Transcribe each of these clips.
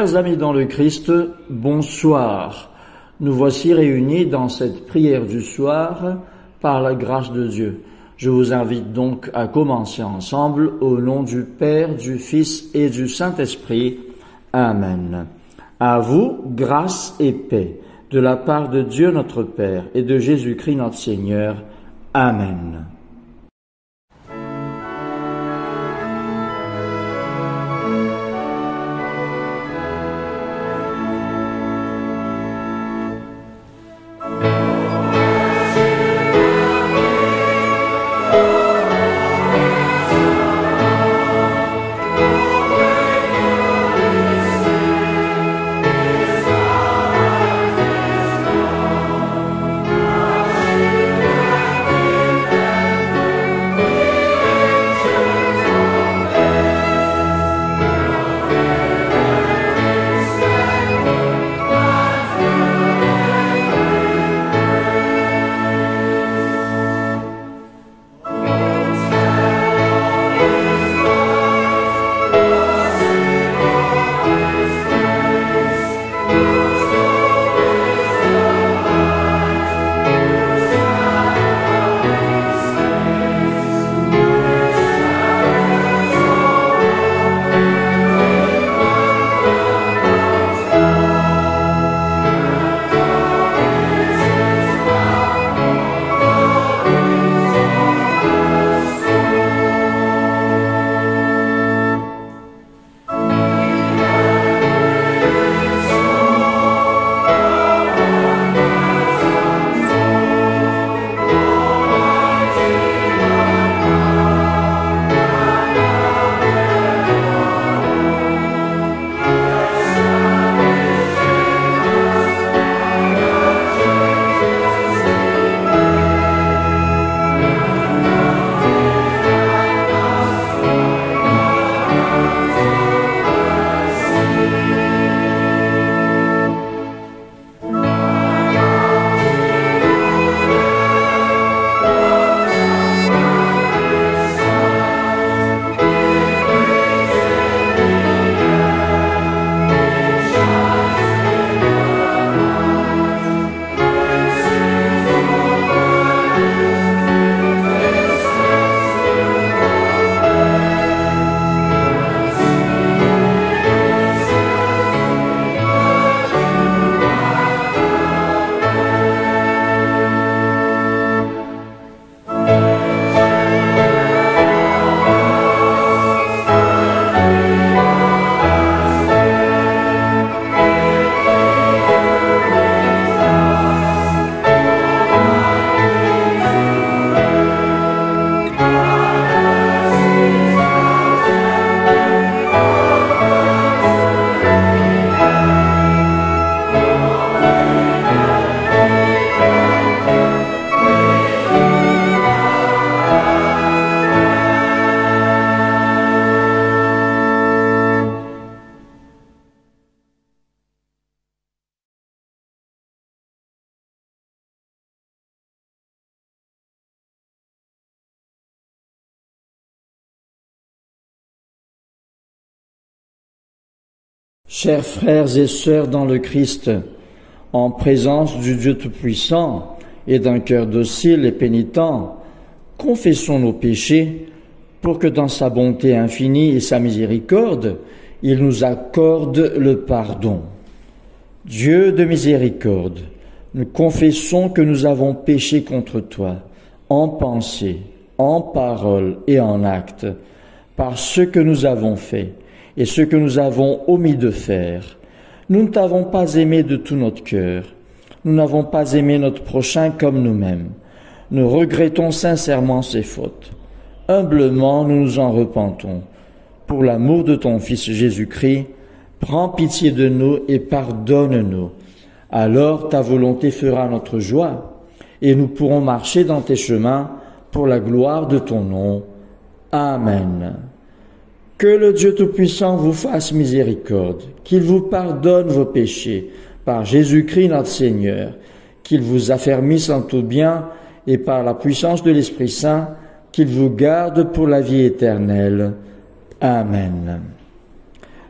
Chers amis dans le Christ, bonsoir. Nous voici réunis dans cette prière du soir par la grâce de Dieu. Je vous invite donc à commencer ensemble au nom du Père, du Fils et du Saint-Esprit. Amen. À vous, grâce et paix, de la part de Dieu notre Père et de Jésus-Christ notre Seigneur. Amen. Chers frères et sœurs dans le Christ, en présence du Dieu Tout-Puissant et d'un cœur docile et pénitent, confessons nos péchés pour que dans sa bonté infinie et sa miséricorde, il nous accorde le pardon. Dieu de miséricorde, nous confessons que nous avons péché contre toi, en pensée, en parole et en acte, par ce que nous avons fait et ce que nous avons omis de faire. Nous ne t'avons pas aimé de tout notre cœur. Nous n'avons pas aimé notre prochain comme nous-mêmes. Nous regrettons sincèrement ces fautes. Humblement, nous nous en repentons. Pour l'amour de ton Fils Jésus-Christ, prends pitié de nous et pardonne-nous. Alors ta volonté fera notre joie, et nous pourrons marcher dans tes chemins pour la gloire de ton nom. Amen. Que le Dieu Tout-Puissant vous fasse miséricorde, qu'il vous pardonne vos péchés, par Jésus-Christ notre Seigneur, qu'il vous affermisse en tout bien, et par la puissance de l'Esprit Saint, qu'il vous garde pour la vie éternelle. Amen.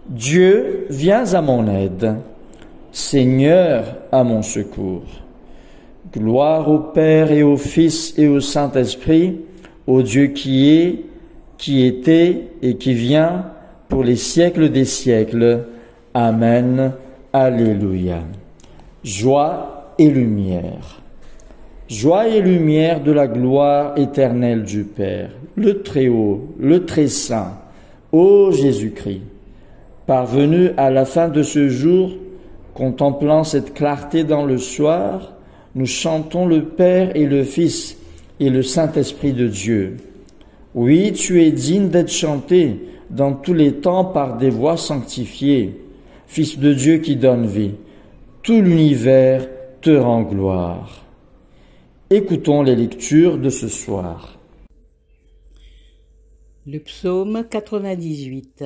Dieu, viens à mon aide. Seigneur, à mon secours. Gloire au Père et au Fils et au Saint-Esprit, au Dieu qui est, qui était et qui vient, pour les siècles des siècles. Amen. Alléluia. Joie et lumière. Joie et lumière de la gloire éternelle du Père, le Très-Haut, le Très-Saint, ô Jésus-Christ. Parvenu à la fin de ce jour, contemplant cette clarté dans le soir, nous chantons le Père et le Fils et le Saint-Esprit de Dieu. Oui, tu es digne d'être chanté dans tous les temps par des voix sanctifiées. Fils de Dieu qui donne vie, tout l'univers te rend gloire. Écoutons les lectures de ce soir. Le psaume 98.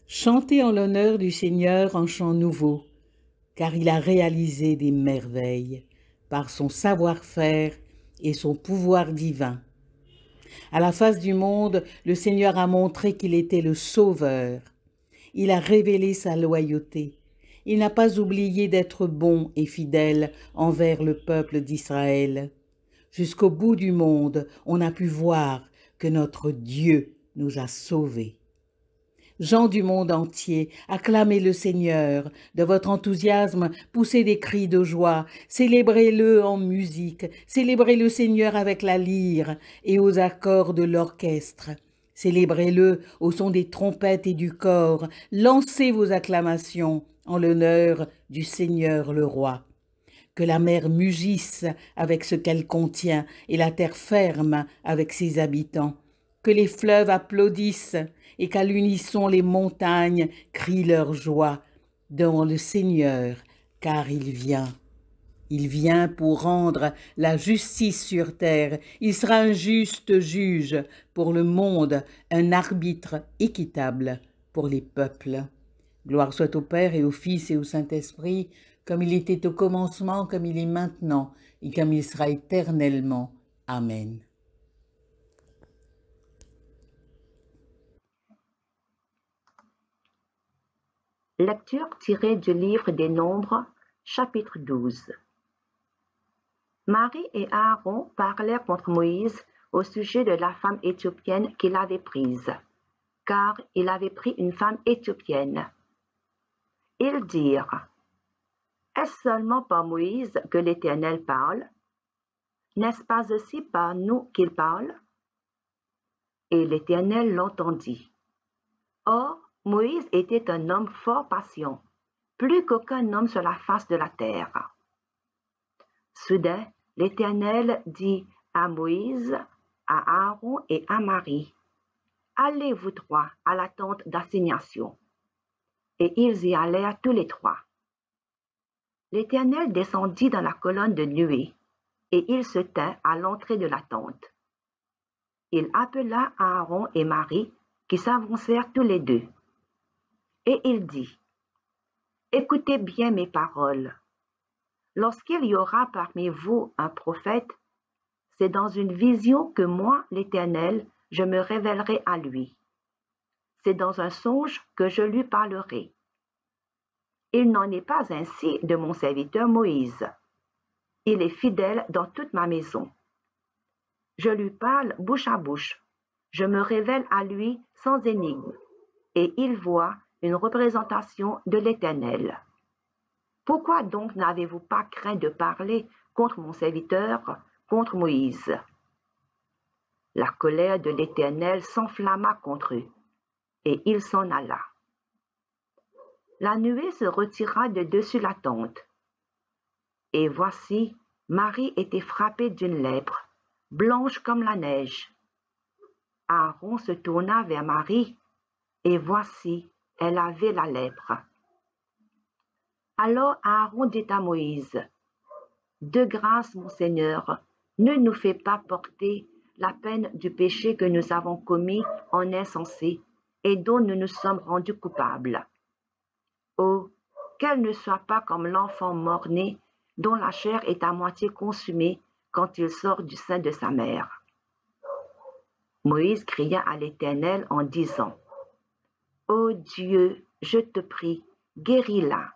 Chantez en l'honneur du Seigneur un chant nouveau, car il a réalisé des merveilles par son savoir-faire et son pouvoir divin. À la face du monde, le Seigneur a montré qu'il était le Sauveur. Il a révélé sa loyauté. Il n'a pas oublié d'être bon et fidèle envers le peuple d'Israël. Jusqu'au bout du monde, on a pu voir que notre Dieu nous a sauvés. Gens du monde entier, acclamez le Seigneur. De votre enthousiasme, poussez des cris de joie. Célébrez-le en musique. Célébrez le Seigneur avec la lyre et aux accords de l'orchestre. Célébrez-le au son des trompettes et du cor. Lancez vos acclamations en l'honneur du Seigneur le Roi. Que la mer mugisse avec ce qu'elle contient et la terre ferme avec ses habitants. Que les fleuves applaudissent et qu'à l'unisson les montagnes crient leur joie dans le Seigneur, car il vient. Il vient pour rendre la justice sur terre. Il sera un juste juge pour le monde, un arbitre équitable pour les peuples. Gloire soit au Père et au Fils et au Saint-Esprit, comme il était au commencement, comme il est maintenant, et comme il sera éternellement. Amen. Lecture tirée du livre des Nombres, chapitre 12. Marie et Aaron parlèrent contre Moïse au sujet de la femme éthiopienne qu'il avait prise, car il avait pris une femme éthiopienne. Ils dirent: Est-ce seulement par Moïse que l'Éternel parle? N'est-ce pas aussi par nous qu'il parle? Et l'Éternel l'entendit. Or, Moïse était un homme fort patient, plus qu'aucun homme sur la face de la terre. Soudain, l'Éternel dit à Moïse, à Aaron et à Marie: Allez vous trois à la tente d'assignation. Et ils y allèrent tous les trois. L'Éternel descendit dans la colonne de nuée, et il se tint à l'entrée de la tente. Il appela Aaron et Marie, qui s'avancèrent tous les deux. Et il dit: Écoutez bien mes paroles. Lorsqu'il y aura parmi vous un prophète, c'est dans une vision que moi, l'Éternel, je me révélerai à lui. C'est dans un songe que je lui parlerai. Il n'en est pas ainsi de mon serviteur Moïse. Il est fidèle dans toute ma maison. Je lui parle bouche à bouche. Je me révèle à lui sans énigme, et il voit une représentation de l'Éternel. Pourquoi donc n'avez-vous pas craint de parler contre mon serviteur, contre Moïse? La colère de l'Éternel s'enflamma contre eux, et il s'en alla. La nuée se retira de dessus la tente. Et voici, Marie était frappée d'une lèpre, blanche comme la neige. Aaron se tourna vers Marie, et voici, elle avait la lèpre. Alors Aaron dit à Moïse: De grâce, mon Seigneur, ne nous fais pas porter la peine du péché que nous avons commis en insensé et dont nous nous sommes rendus coupables. Oh, qu'elle ne soit pas comme l'enfant mort-né dont la chair est à moitié consumée quand il sort du sein de sa mère. Moïse cria à l'Éternel en disant: Ô Dieu, je te prie, guéris-la.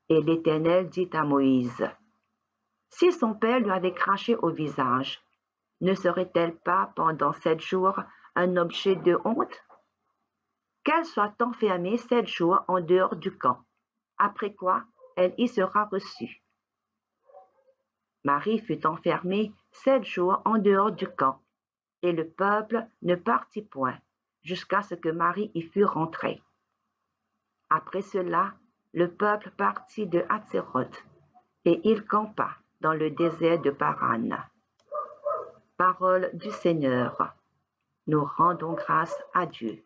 Et l'Éternel dit à Moïse, si son père lui avait craché au visage, ne serait-elle pas pendant 7 jours un objet de honte? Qu'elle soit enfermée 7 jours en dehors du camp, après quoi elle y sera reçue. Marie fut enfermée 7 jours en dehors du camp, et le peuple ne partit point, jusqu'à ce que Marie y fût rentrée. Après cela, le peuple partit de Hatséroth, et il campa dans le désert de Paran. Parole du Seigneur. Nous rendons grâce à Dieu.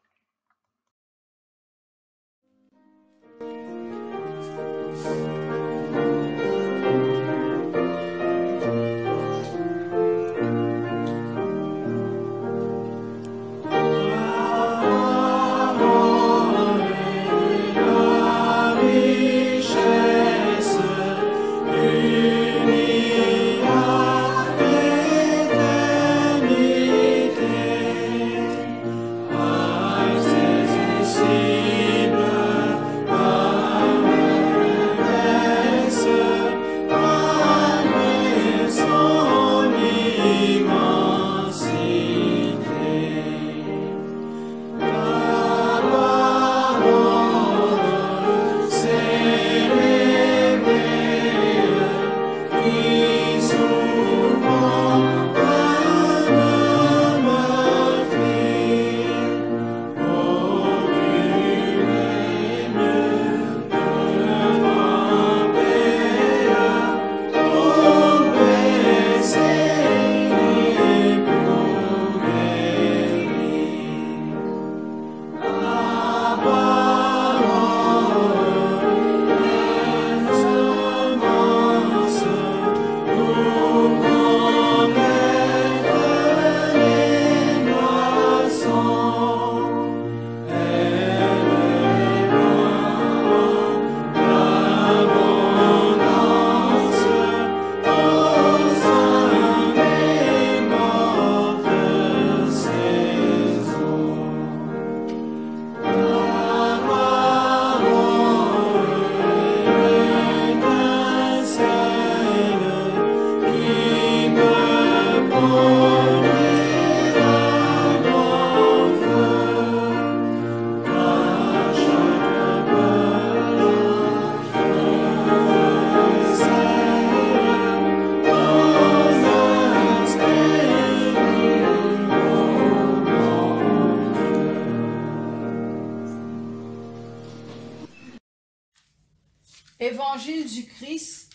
Évangile du Christ,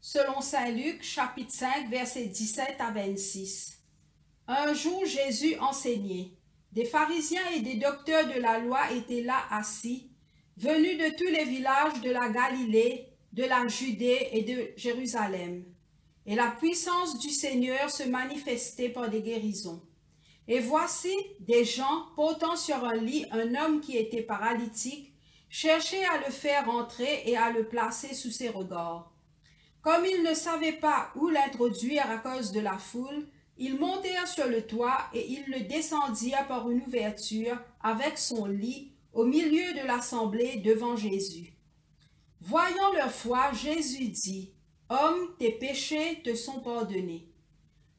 selon saint Luc, chapitre 5, versets 17 à 26. Un jour, Jésus enseignait. Des pharisiens et des docteurs de la loi étaient là assis, venus de tous les villages de la Galilée, de la Judée et de Jérusalem. Et la puissance du Seigneur se manifestait par des guérisons. Et voici des gens portant sur un lit un homme qui était paralytique, cherchaient à le faire entrer et à le placer sous ses regards. Comme ils ne savaient pas où l'introduire à cause de la foule, ils montèrent sur le toit et ils le descendirent par une ouverture avec son lit au milieu de l'assemblée devant Jésus. Voyant leur foi, Jésus dit, « Homme, tes péchés te sont pardonnés. »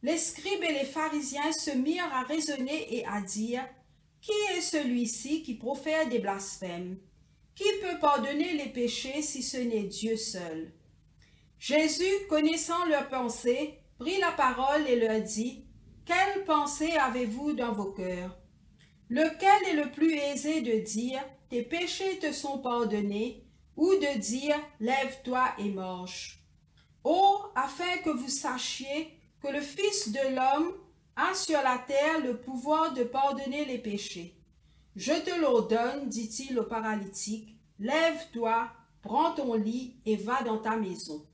Les scribes et les pharisiens se mirent à raisonner et à dire, « Qui est celui-ci qui profère des blasphèmes? Qui peut pardonner les péchés si ce n'est Dieu seul? » Jésus, connaissant leurs pensées, prit la parole et leur dit, « Quelle pensée avez-vous dans vos cœurs? Lequel est le plus aisé de dire, « Tes péchés te sont pardonnés » ou de dire, « Lève-toi et mange » ? Oh, afin que vous sachiez que le Fils de l'homme a sur la terre le pouvoir de pardonner les péchés. Je te l'ordonne, dit-il au paralytique, lève-toi, prends ton lit et va dans ta maison.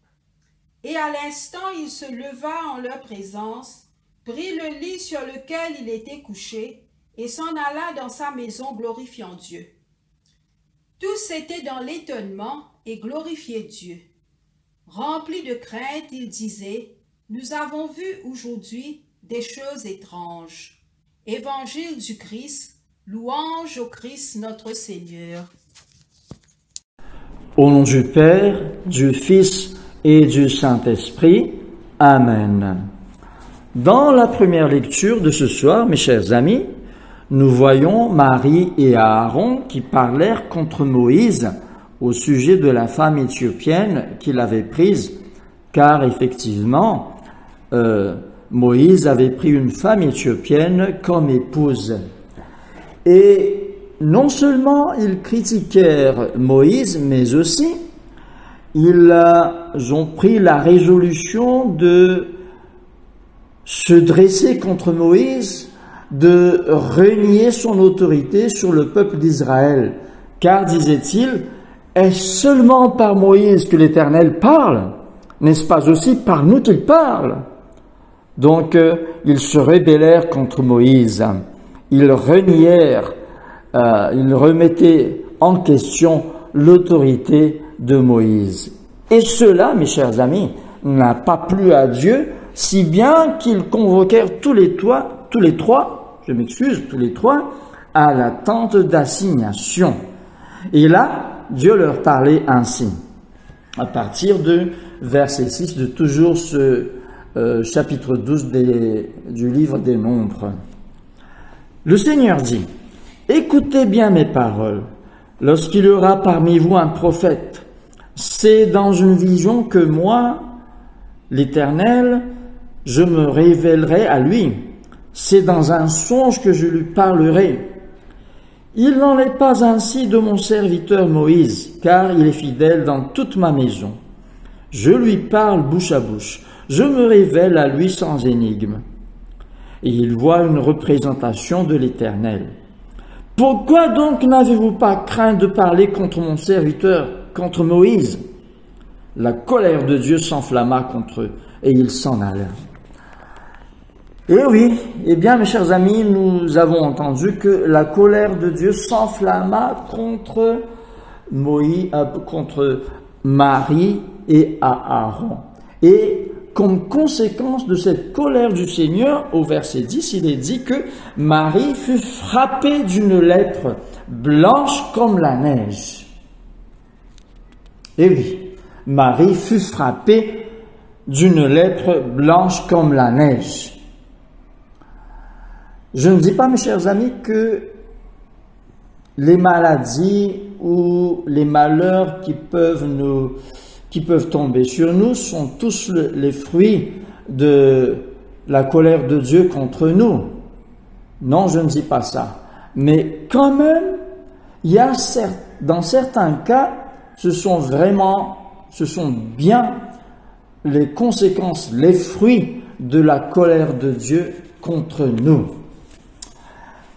Et à l'instant, il se leva en leur présence, prit le lit sur lequel il était couché et s'en alla dans sa maison glorifiant Dieu. Tous étaient dans l'étonnement et glorifiaient Dieu. Remplis de crainte, ils disaient, « Nous avons vu aujourd'hui des choses étranges. » Évangile du Christ, Louange au Christ notre Seigneur. Au nom du Père, du Fils et du Saint-Esprit. Amen. Dans la première lecture de ce soir, mes chers amis, nous voyons Marie et Aaron qui parlèrent contre Moïse au sujet de la femme éthiopienne qu'il avait prise, car effectivement, Moïse avait pris une femme éthiopienne comme épouse. Et non seulement ils critiquèrent Moïse, mais aussi ils ont pris la résolution de se dresser contre Moïse, de renier son autorité sur le peuple d'Israël. Car, disait-il, est-ce seulement par Moïse que l'Éternel parle? N'est-ce pas aussi par nous qu'il parle? Donc, ils se rébellèrent contre Moïse. Ils renièrent, ils remettaient en question l'autorité de Moïse. Et cela, mes chers amis, n'a pas plu à Dieu, si bien qu'ils convoquèrent tous les trois, à la tente d'assignation. Et là, Dieu leur parlait ainsi, à partir de verset 6 de toujours ce chapitre 12 du livre des Nombres. Le Seigneur dit, « Écoutez bien mes paroles. Lorsqu'il y aura parmi vous un prophète, c'est dans une vision que moi, l'Éternel, je me révélerai à lui. C'est dans un songe que je lui parlerai. Il n'en est pas ainsi de mon serviteur Moïse, car il est fidèle dans toute ma maison. Je lui parle bouche à bouche. Je me révèle à lui sans énigme. Et il voit une représentation de l'Éternel. Pourquoi donc n'avez-vous pas craint de parler contre mon serviteur, contre Moïse? La colère de Dieu s'enflamma contre eux, et ils s'en allèrent. » Et oui, eh bien mes chers amis, nous avons entendu que la colère de Dieu s'enflamma contre Marie et Aaron. Et comme conséquence de cette colère du Seigneur, au verset 10, il est dit que Marie fut frappée d'une lèpre blanche comme la neige. Et oui, Marie fut frappée d'une lèpre blanche comme la neige. Je ne dis pas, mes chers amis, que les maladies ou les malheurs qui peuvent tomber sur nous sont tous les fruits de la colère de Dieu contre nous. Non, je ne dis pas ça. Mais quand même, dans certains cas, ce sont bien les conséquences, les fruits de la colère de Dieu contre nous.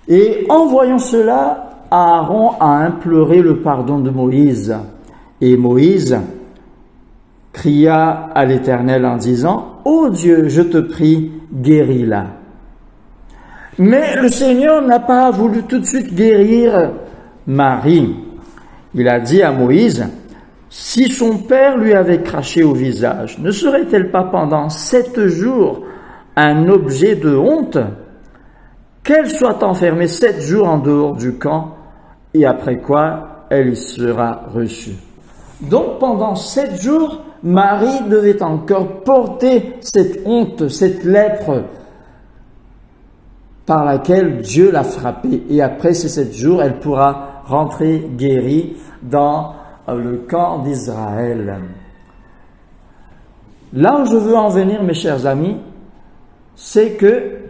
Et en voyant cela, Aaron a imploré le pardon de Moïse. Et Moïse cria à l'Éternel en disant, « Ô Dieu, je te prie, guéris-la. » Mais le Seigneur n'a pas voulu tout de suite guérir Marie. Il a dit à Moïse, « Si son père lui avait craché au visage, ne serait-elle pas pendant 7 jours un objet de honte ? Qu'elle soit enfermée 7 jours en dehors du camp, et après quoi elle y sera reçue. » Donc pendant 7 jours, Marie devait encore porter cette honte, cette lèpre par laquelle Dieu l'a frappée. Et après ces 7 jours, elle pourra rentrer guérie dans le camp d'Israël. Là où je veux en venir, mes chers amis, c'est que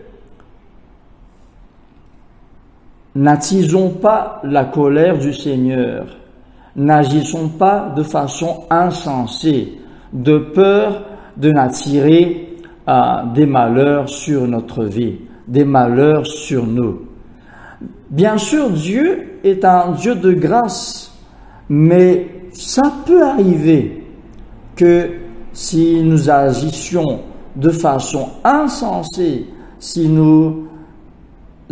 n'attisons pas la colère du Seigneur. N'agissons pas de façon insensée, de peur de n'attirer des malheurs sur notre vie, des malheurs sur nous. Bien sûr, Dieu est un Dieu de grâce, mais ça peut arriver que si nous agissions de façon insensée, si nous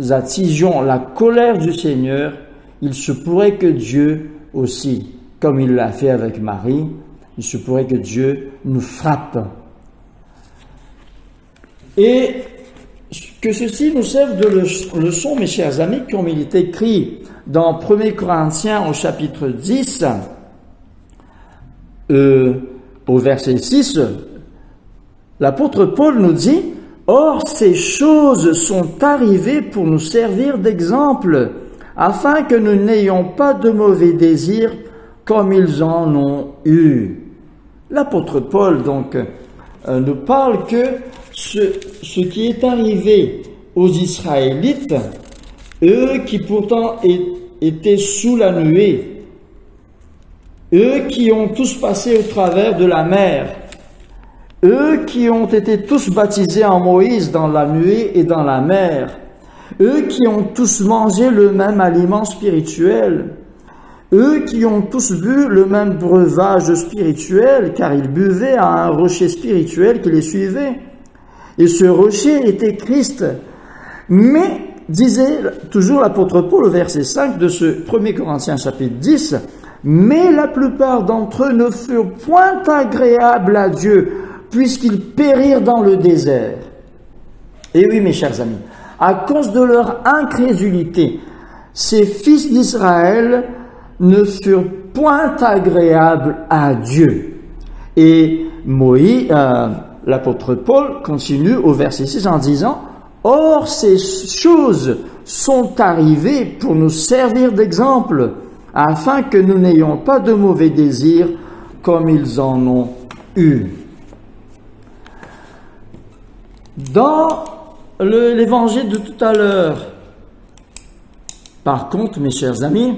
attisions la colère du Seigneur, il se pourrait que Dieu aussi, comme il l'a fait avec Marie, il se pourrait que Dieu nous frappe. Et Que ceci nous serve de leçon, mes chers amis, comme il est écrit dans 1 Corinthiens au chapitre 10, au verset 6, l'apôtre Paul nous dit « Or, ces choses sont arrivées pour nous servir d'exemple, afin que nous n'ayons pas de mauvais désirs comme ils en ont eu. » L'apôtre Paul, donc, nous parle que ce qui est arrivé aux Israélites, eux qui pourtant étaient sous la nuée, eux qui ont tous passé au travers de la mer, eux qui ont été tous baptisés en Moïse dans la nuée et dans la mer, eux qui ont tous mangé le même aliment spirituel, eux qui ont tous bu le même breuvage spirituel, car ils buvaient à un rocher spirituel qui les suivait. Et ce rocher était Christ. Mais, disait toujours l'apôtre Paul au verset 5 de ce 1 Corinthiens chapitre 10, « Mais la plupart d'entre eux ne furent point agréables à Dieu, puisqu'ils périrent dans le désert. » Et oui, mes chers amis, à cause de leur incrédulité, ces fils d'Israël ne furent point agréables à Dieu. Et Moïse, l'apôtre Paul continue au verset 6 en disant « Or, ces choses sont arrivées pour nous servir d'exemple, afin que nous n'ayons pas de mauvais désirs comme ils en ont eu. » Dans l'évangile de tout à l'heure, par contre, mes chers amis,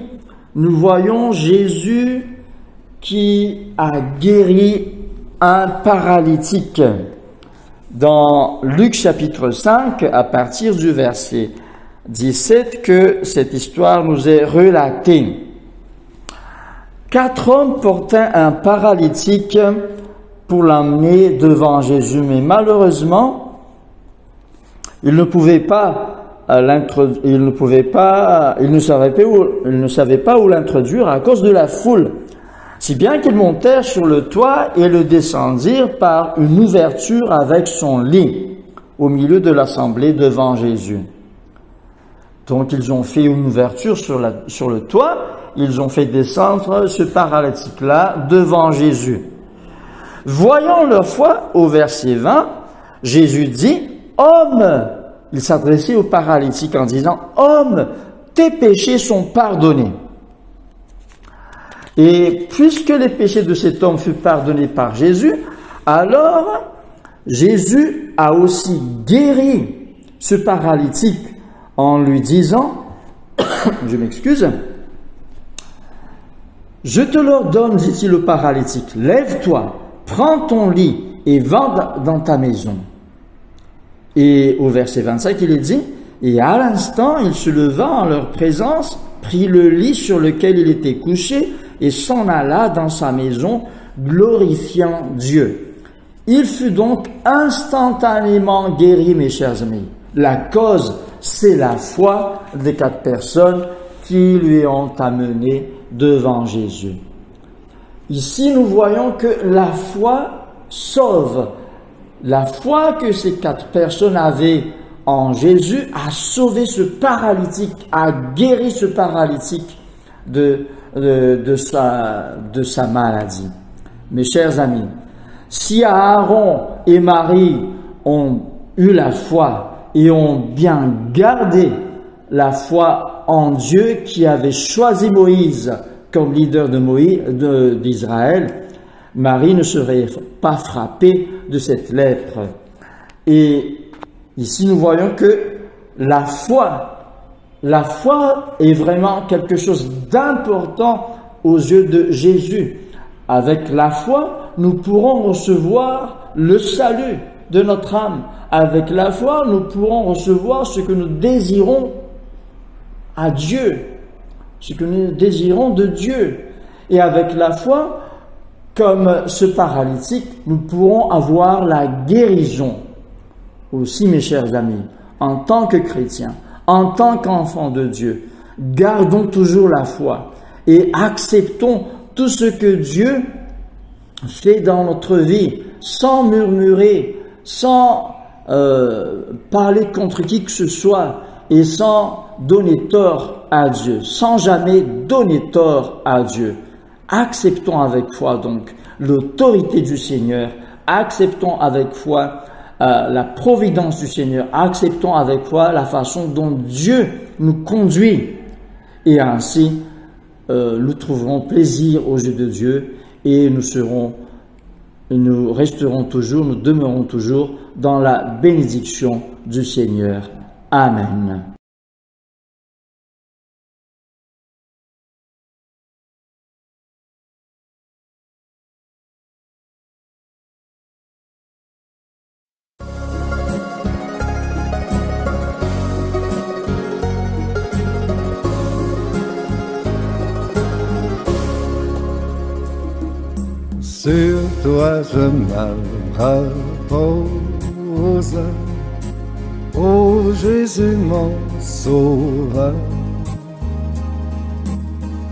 nous voyons Jésus qui a guéri un paralytique. Dans Luc chapitre 5, à partir du verset 17, que cette histoire nous est relatée. 4 hommes portaient un paralytique pour l'emmener devant Jésus, mais malheureusement, ils ne savaient pas où l'introduire à cause de la foule, si bien qu'ils montèrent sur le toit et le descendirent par une ouverture avec son lit au milieu de l'assemblée devant Jésus. Donc ils ont fait une ouverture sur le toit, ils ont fait descendre ce paralytique-là devant Jésus. Voyant leur foi, au verset 20, Jésus dit « Homme !» Il s'adressait au paralytique en disant « Homme, tes péchés sont pardonnés. » Et puisque les péchés de cet homme furent pardonnés par Jésus, alors Jésus a aussi guéri ce paralytique en lui disant, je m'excuse, « Je te l'ordonne, dit-il au paralytique, lève-toi, prends ton lit et va dans ta maison. » Et au verset 25, il est dit, « Et à l'instant, il se leva en leur présence, prit le lit sur lequel il était couché et s'en alla dans sa maison, glorifiant Dieu. » Il fut donc instantanément guéri, mes chers amis. La cause, c'est la foi des 4 personnes qui lui ont amené devant Jésus. Ici, nous voyons que la foi sauve. La foi que ces 4 personnes avaient en Jésus a sauvé ce paralytique, a guéri ce paralytique de sa maladie. Mes chers amis, si Aaron et Marie ont eu la foi et ont bien gardé la foi en Dieu qui avait choisi Moïse comme leader d'Israël, Marie ne serait pas frappée de cette lèpre. Et ici nous voyons que la foi est vraiment quelque chose d'important aux yeux de Jésus. Avec la foi, nous pourrons recevoir le salut de notre âme. Avec la foi, nous pourrons recevoir ce que nous désirons à Dieu, ce que nous désirons de Dieu. Et avec la foi, comme ce paralytique, nous pourrons avoir la guérison. Aussi, mes chers amis, en tant que chrétiens, en tant qu'enfants de Dieu, gardons toujours la foi et acceptons tout ce que Dieu fait dans notre vie, sans murmurer, sans parler contre qui que ce soit et sans donner tort à Dieu, sans jamais donner tort à Dieu. Acceptons avec foi donc l'autorité du Seigneur, acceptons avec foi la providence du Seigneur, acceptons avec foi la façon dont Dieu nous conduit, et ainsi nous trouverons plaisir aux yeux de Dieu et nous resterons toujours, nous demeurons toujours dans la bénédiction du Seigneur. Amen. Sur toi je me repose, ô Jésus mon sauveur.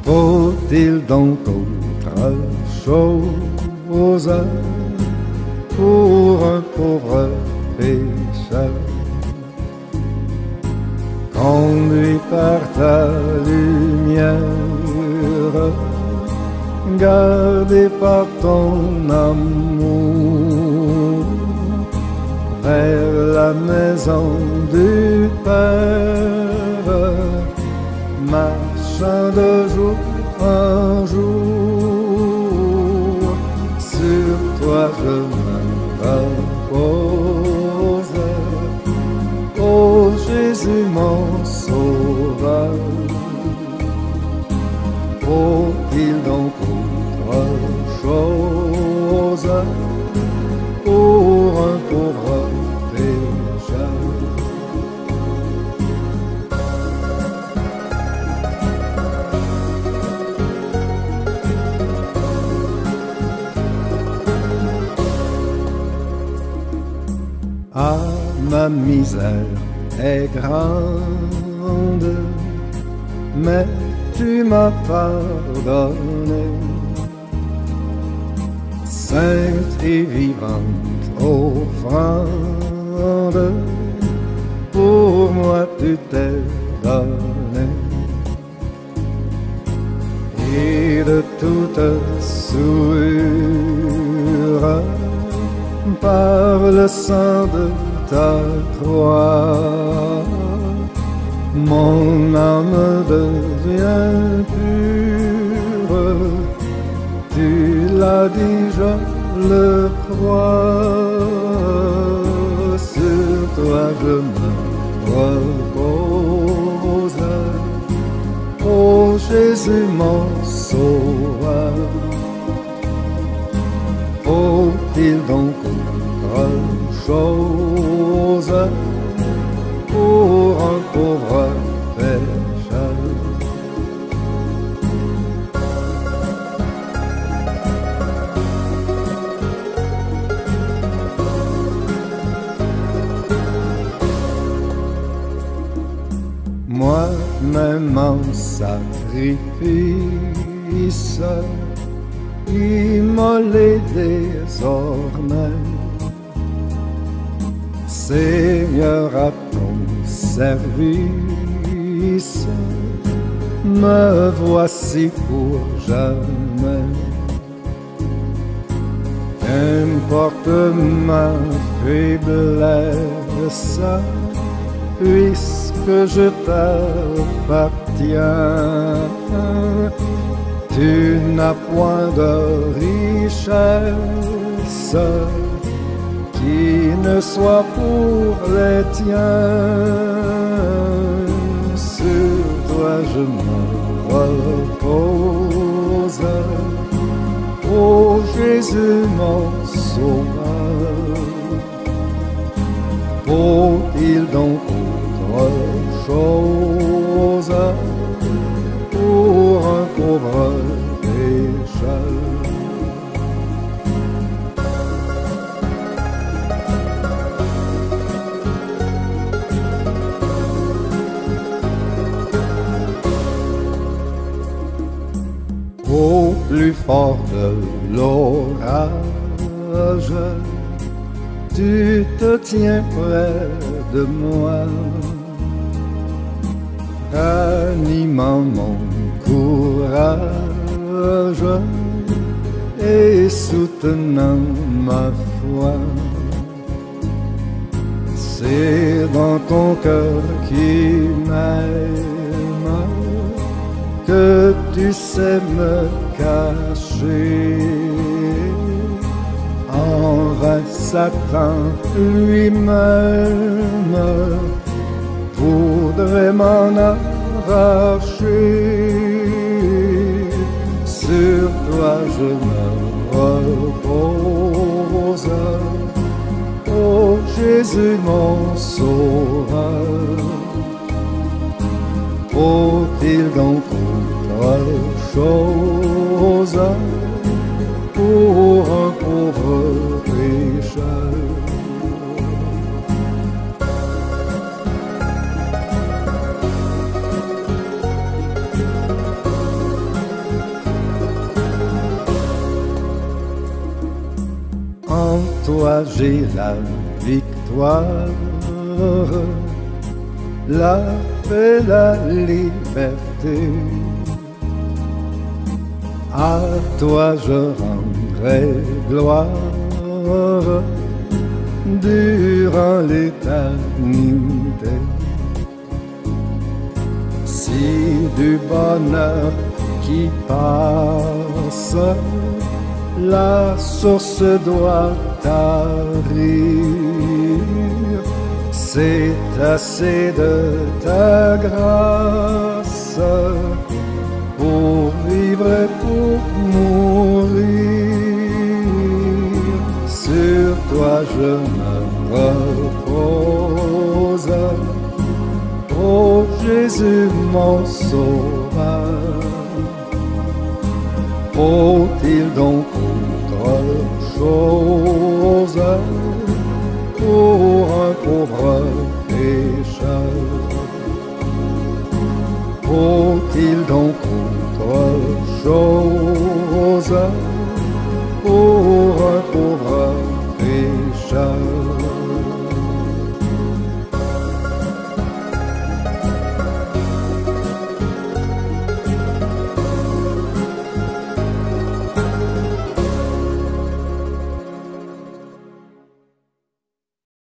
Faut-il donc autre chose pour un pauvre pécheur? Conduit par ta lumière, gardé par ton amour, vers la maison du Père, marchant de jour en jour. Sur toi je me repose, ô Jésus mon sauveur. Faut-il donc autre chose pour un pauvre pécheur? Ah, ma misère est grande, mais tu m'as pardonné. Sainte et vivante offrande, pour moi tu t'es donné. Et de toute souillure, par le sang de ta croix, mon âme devient pure. Tu l'as dit, je le crois. Sur toi je me repose, ô Jésus mon sauveur. Faut-il donc autre chose pour un pauvre pécheur? Moi-même en sacrifice, immolé désormais, Seigneur, à ton service, me voici pour jamais. Qu'importe ma faiblesse, puisque je t'appartiens, tu n'as point de richesse qui ne soit pour les tiens. Sur toi je me repose, ô Jésus mon sauveur. Faut-il donc autre chose pour un pauvre pécheur? Au plus fort de l'orage, tu te tiens près de moi, animant mon courage et soutenant ma foi. C'est dans ton cœur qui m'aime que tu sais me cacher. En vain Satan lui-même voudrait m'en arracher. Sur toi je me repose, ô Jésus mon sauveur. Faut-il donc autre chose pour un pauvre pécheur? En toi j'ai la victoire, la paix, la liberté. À toi je rendrai gloire durant l'éternité. Si du bonheur qui passe la source doit tarir, c'est assez de ta grâce pour vivre et pour mourir. Sur toi je me repose, ô Jésus mon sauveur. Faut-il donc autre chose pour un pauvre pécheur? Faut-il donc autre chose pour un pauvre pécheur?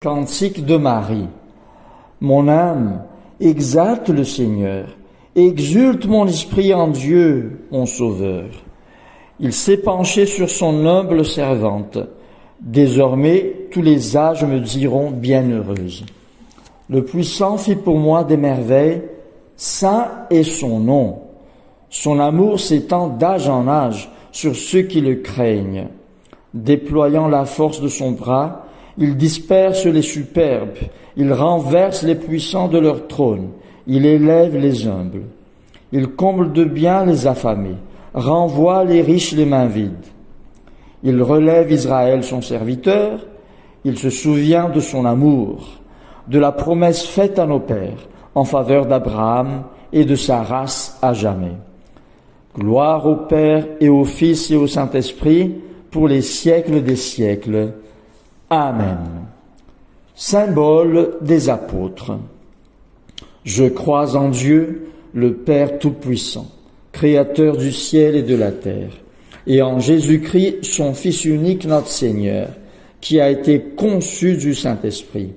Cantique de Marie. Mon âme exalte le Seigneur, exulte mon esprit en Dieu, mon Sauveur. Il s'est penché sur son humble servante. Désormais, tous les âges me diront bienheureuse. Le Puissant fit pour moi des merveilles, saint est son nom. Son amour s'étend d'âge en âge sur ceux qui le craignent. Déployant la force de son bras, il disperse les superbes, il renverse les puissants de leur trône, il élève les humbles. Il comble de bien les affamés, renvoie les riches les mains vides. Il relève Israël son serviteur, il se souvient de son amour, de la promesse faite à nos pères en faveur d'Abraham et de sa race à jamais. Gloire au Père et au Fils et au Saint-Esprit pour les siècles des siècles. Amen. Symbole des apôtres. Je crois en Dieu, le Père Tout-Puissant, Créateur du ciel et de la terre, et en Jésus-Christ, son Fils unique, notre Seigneur, qui a été conçu du Saint-Esprit,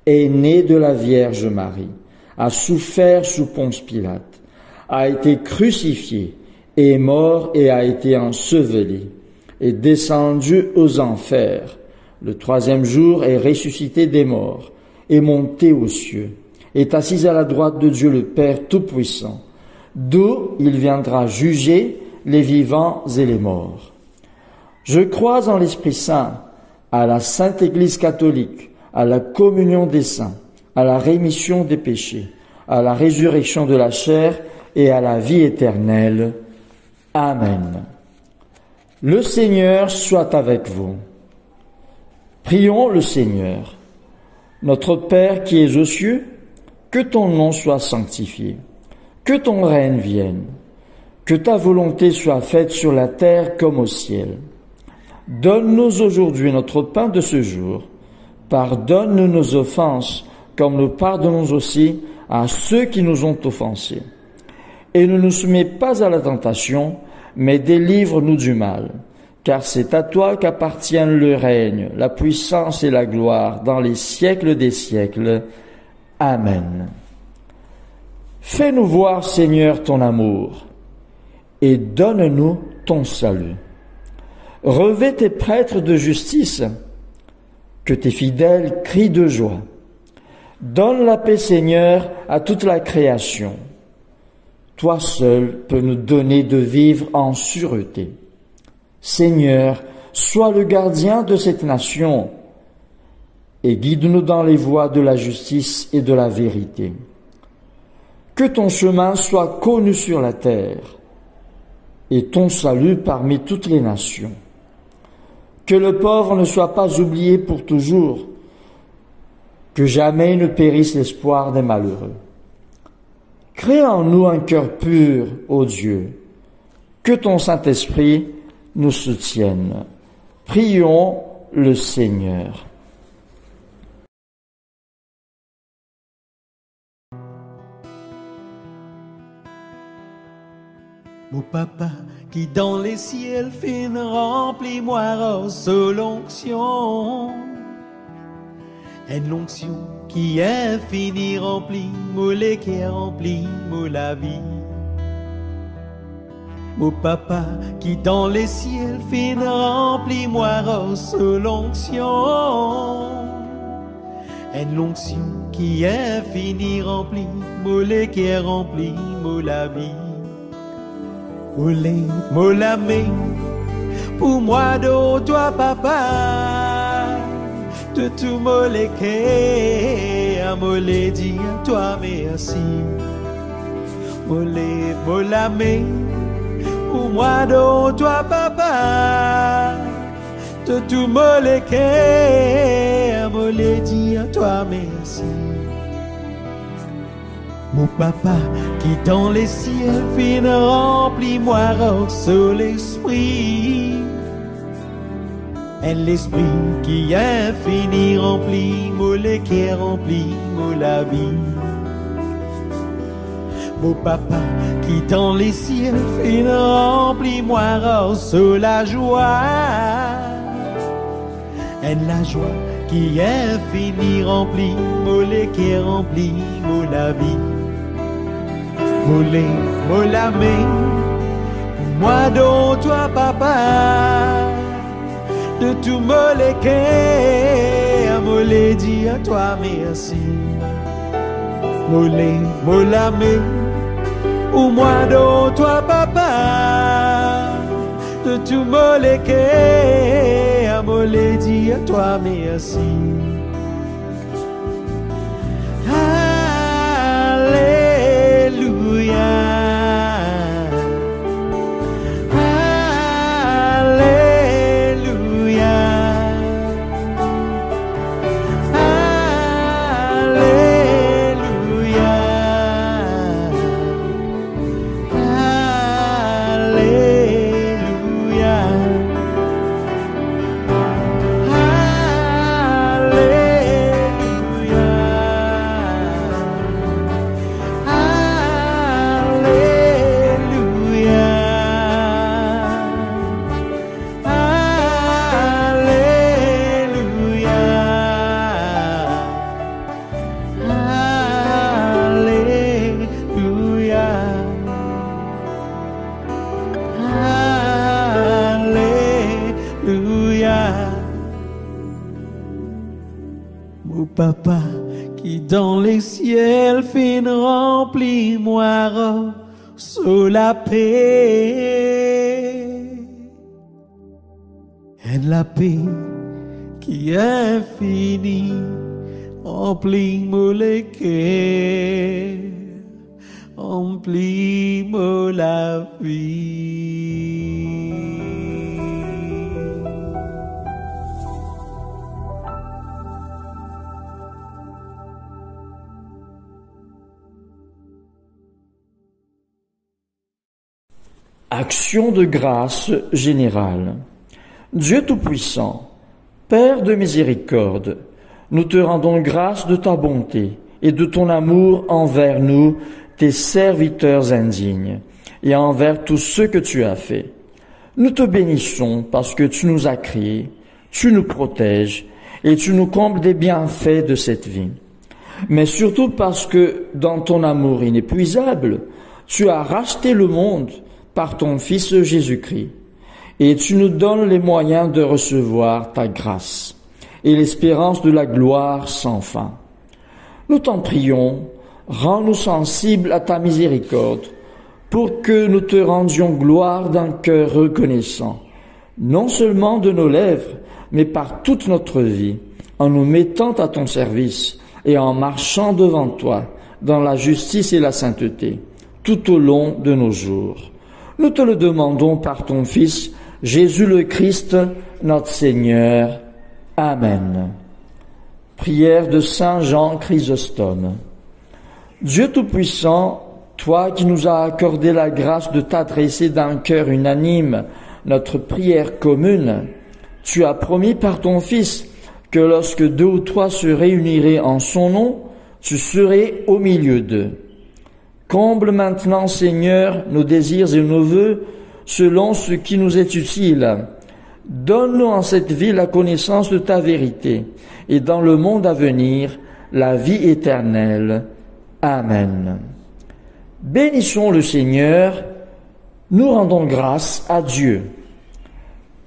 est né de la Vierge Marie, a souffert sous Ponce Pilate, a été crucifié, est mort et a été enseveli, est descendu aux enfers. Le troisième jour est ressuscité des morts, est monté aux cieux, est assis à la droite de Dieu le Père Tout-Puissant, d'où il viendra juger les vivants et les morts. Je crois en l'Esprit Saint, à la Sainte Église catholique, à la communion des saints, à la rémission des péchés, à la résurrection de la chair et à la vie éternelle. Amen. Le Seigneur soit avec vous. Prions le Seigneur. Notre Père qui es aux cieux, que ton nom soit sanctifié, que ton règne vienne, que ta volonté soit faite sur la terre comme au ciel. Donne-nous aujourd'hui notre pain de ce jour. Pardonne-nous nos offenses, comme nous pardonnons aussi à ceux qui nous ont offensés. Et ne nous soumets pas à la tentation, mais délivre-nous du mal. Car c'est à toi qu'appartiennent le règne, la puissance et la gloire dans les siècles des siècles. Amen. Fais-nous voir, Seigneur, ton amour, et donne-nous ton salut. Revêt tes prêtres de justice, que tes fidèles crient de joie. Donne la paix, Seigneur, à toute la création. Toi seul peux nous donner de vivre en sûreté. Seigneur, sois le gardien de cette nation et guide-nous dans les voies de la justice et de la vérité. Que ton chemin soit connu sur la terre et ton salut parmi toutes les nations. Que le pauvre ne soit pas oublié pour toujours, que jamais ne périsse l'espoir des malheureux. Crée en nous un cœur pur, ô Dieu, que ton Saint-Esprit nous soutienne. Prions le Seigneur. Mon papa qui dans les ciels fine, remplis-moi sous l'onction. Une onction qui est finie, remplit, moulé qui est rempli, mou la vie. Mon papa qui dans les ciels fine, remplis-moi sous l'onction. Une onction qui est finie, rempli, moulé qui est rempli, mou la vie. Moulé, moulamé, pour moi de toi papa, de tout moléqué, à molé dit à toi merci. Moulé, moulamé, pour moi de toi papa, de tout moléqué, à molé dit à toi merci. Mon papa qui dans les ciels fine, remplis-moi sous l'esprit. Et l'esprit qui est fini, rempli, moulé qui est rempli, mou la vie. Mon papa qui dans les ciels fine, remplis-moi sous la joie. Et la joie qui est finie, rempli, moulé qui est rempli, mou la vie. Moulé, moulamé, moi dont toi papa, de tout moléqué, à moulé dit à toi merci. Moulé, moulamé, ou moi dont toi papa, de tout moléqué, à moulé dit à toi merci. Papa qui dans les ciels fin, remplis-moi sous la paix. Et la paix qui est finie, remplis-moi le cœur, remplis-moi la vie. Action de grâce générale. Dieu Tout-Puissant, Père de miséricorde, nous te rendons grâce de ta bonté et de ton amour envers nous, tes serviteurs indignes, et envers tous ceux que tu as faits. Nous te bénissons parce que tu nous as créés, tu nous protèges et tu nous combles des bienfaits de cette vie. Mais surtout parce que, dans ton amour inépuisable, tu as racheté le monde par ton Fils Jésus-Christ, et tu nous donnes les moyens de recevoir ta grâce et l'espérance de la gloire sans fin. Nous t'en prions, rends-nous sensibles à ta miséricorde, pour que nous te rendions gloire d'un cœur reconnaissant, non seulement de nos lèvres, mais par toute notre vie, en nous mettant à ton service et en marchant devant toi dans la justice et la sainteté, tout au long de nos jours. Nous te le demandons par ton Fils, Jésus le Christ, notre Seigneur. Amen. Prière de Saint Jean Chrysostome. Dieu Tout-Puissant, toi qui nous as accordé la grâce de t'adresser d'un cœur unanime notre prière commune, tu as promis par ton Fils que lorsque 2 ou 3 se réuniraient en son nom, tu serais au milieu d'eux. Comble maintenant, Seigneur, nos désirs et nos vœux selon ce qui nous est utile. Donne-nous en cette vie la connaissance de ta vérité et dans le monde à venir la vie éternelle. Amen. Bénissons le Seigneur, nous rendons grâce à Dieu.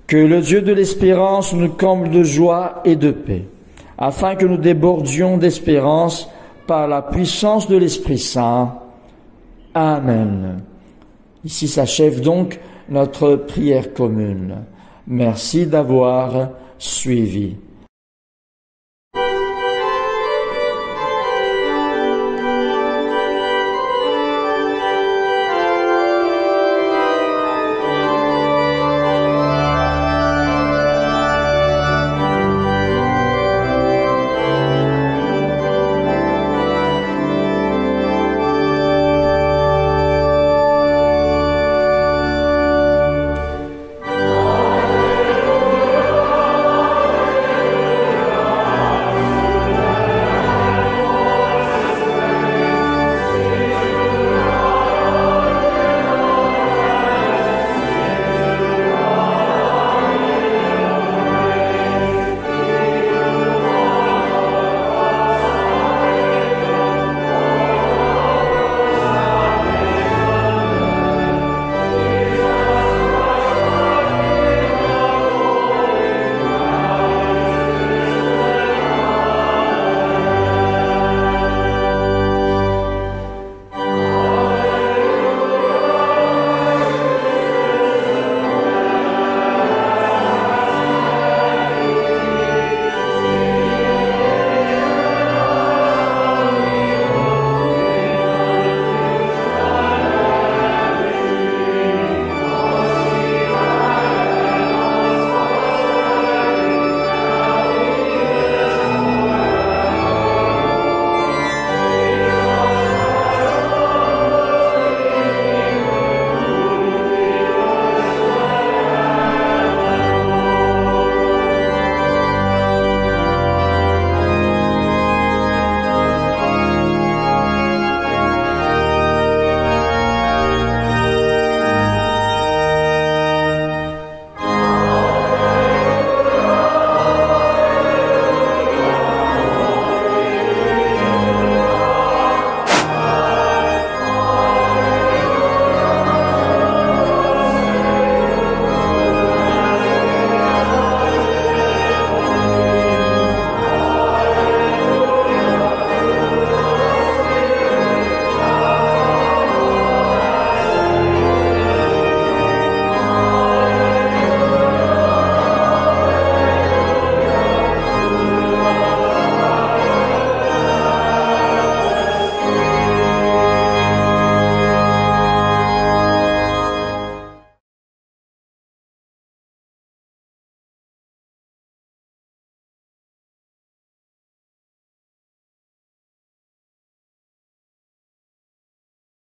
Que le Dieu de l'espérance nous comble de joie et de paix, afin que nous débordions d'espérance par la puissance de l'Esprit Saint. Amen. Ici s'achève donc notre prière commune. Merci d'avoir suivi.